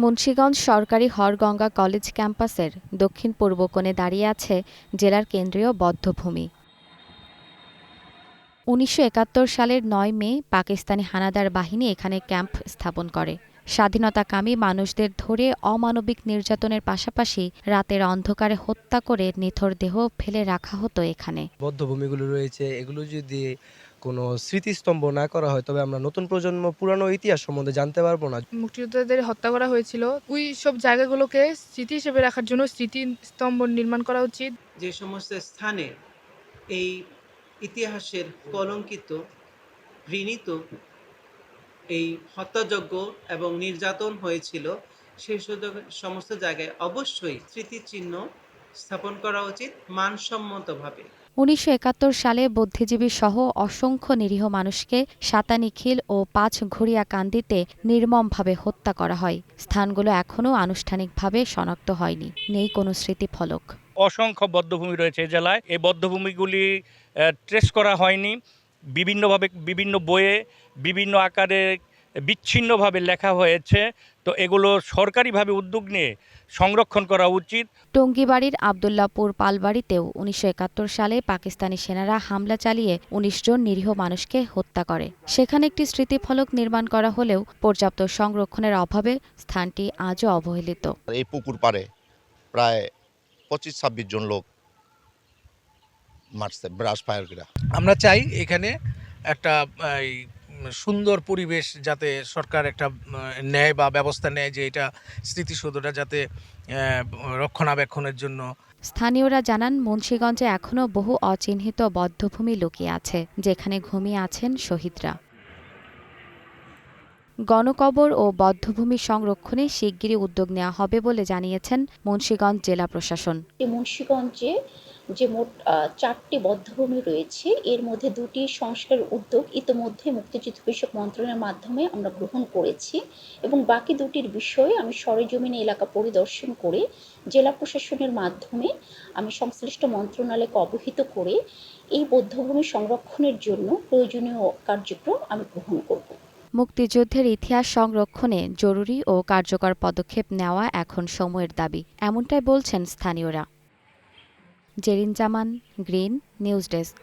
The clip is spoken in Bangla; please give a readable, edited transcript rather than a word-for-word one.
মুন্সিগঞ্জ সরকারি হরগঙ্গা কলেজ ক্যাম্পাসের দক্ষিণ পূর্ব কোণে দাঁড়িয়ে আছে জেলার কেন্দ্রীয় বধ্যভূমি। ১৯৭১ সালের ৯ মে পাকিস্তানি হানাদার বাহিনী এখানে ক্যাম্প স্থাপন করে। স্বাধীনতাকামী মানুষদের ধরে অমানবিক নির্যাতনের পাশাপাশি রাতের অন্ধকারে হত্যা করে নিথর দেহ ফেলে রাখা হতো এখানে। বধ্যভূমিগুলো রয়েছে, এগুলো যদি কোনো স্মৃতিস্তম্ভ না করা হয় তবে আমরা নতুন প্রজন্ম পুরানো ইতিহাস সম্বন্ধে জানতে পারবো না। মুক্তিযোদ্ধাদের হত্যা করা হয়েছিল, ওই সব জায়গাগুলোকে স্মৃতি হিসেবে রাখার জন্য স্মৃতিস্তম্ভ নির্মাণ করা উচিত। যে সমস্ত স্থানে এই ইতিহাসের কলঙ্কিত, ঘৃণিত এই হত্যাযজ্ঞ এবং নির্যাতন হয়েছিল, সেই সমস্ত জায়গায় অবশ্যই স্মৃতিচিহ্ন স্থাপন করা উচিত মানসম্মতভাবে। ১৯৭১ সালে বুদ্ধিজীবী সহ অসংখ্য নিরীহ মানুষকে সাতানিখিল ও পাঁচঘড়িয়া কান্দিতে নির্মমভাবে হত্যা করা হয়। স্থানগুলো এখনও আনুষ্ঠানিকভাবে শনাক্ত হয়নি, নেই কোনো স্মৃতিফলক। অসংখ্য বধ্যভূমি রয়েছে এই জেলায়। এই বধ্যভূমিগুলি ট্রেস করা হয়নি। বিভিন্নভাবে বিভিন্ন বইয়ে বিভিন্ন আকারে বিচ্ছিন্নভাবে লেখা হয়েছে। তো এগুলো সরকারিভাবে উদ্যোগ নিয়ে সংরক্ষণ করা উচিত। টঙ্গীবাড়ির আবদুল্লাপুর পালবাড়িতেও ১৯৭১ সালে পাকিস্তানি সেনারা হামলা চালিয়ে ১৯ জন নিরীহ মানুষকে হত্যা করে। সেখানে একটি স্মৃতিফলক নির্মাণ করা হলেও পর্যাপ্ত সংরক্ষণের অভাবে স্থানটি আজও অবহেলিত। এই পুকুর পাড়ে প্রায় ২৫-২৬ জন লোক মারছে ব্রাশ ফায়ার করে। আমরা চাই এখানে একটা সুন্দর পরিবেশ, যাতে সরকার একটা নেয় বা ব্যবস্থা নেয় যে এটা স্মৃতিসৌধটা যাতে রক্ষণাবেক্ষণের জন্য। স্থানীয়রা জানান, মুন্সিগঞ্জে এখনও বহু অচিহ্নিত বধ্যভূমি লুকিয়ে আছে, যেখানে ঘুমিয়ে আছেন শহীদরা। গণকবর ও বধ্যভূমি সংরক্ষণে শিগগিরই উদ্যোগ নেওয়া হবে বলে জানিয়েছেন মুন্সিগঞ্জ জেলা প্রশাসন। মুন্সিগঞ্জে যে মোট ৪টি বধ্যভূমি রয়েছে, এর মধ্যে ২টি সংস্কারের উদ্যোগ ইতিমধ্যে মুক্তিযুদ্ধ বিষয়ক মন্ত্রণালয়ের মাধ্যমে আমরা গ্রহণ করেছি এবং বাকি ২টির বিষয়ে আমি সরেজমিনে এলাকা পরিদর্শন করে জেলা প্রশাসনের মাধ্যমে আমি সংশ্লিষ্ট মন্ত্রণালয়কে অবহিত করে এই বধ্যভূমি সংরক্ষণের জন্য প্রয়োজনীয় কার্যক্রম আমি গ্রহণ করব। মুক্তিযুদ্ধের ইতিহাস সংরক্ষণে জরুরি ও কার্যকর পদক্ষেপ নেওয়া এখন সময়ের দাবি, এমনটাই বলছেন স্থানীয়রা। জেরিন জামান, গ্রিন নিউজ ডেস্ক।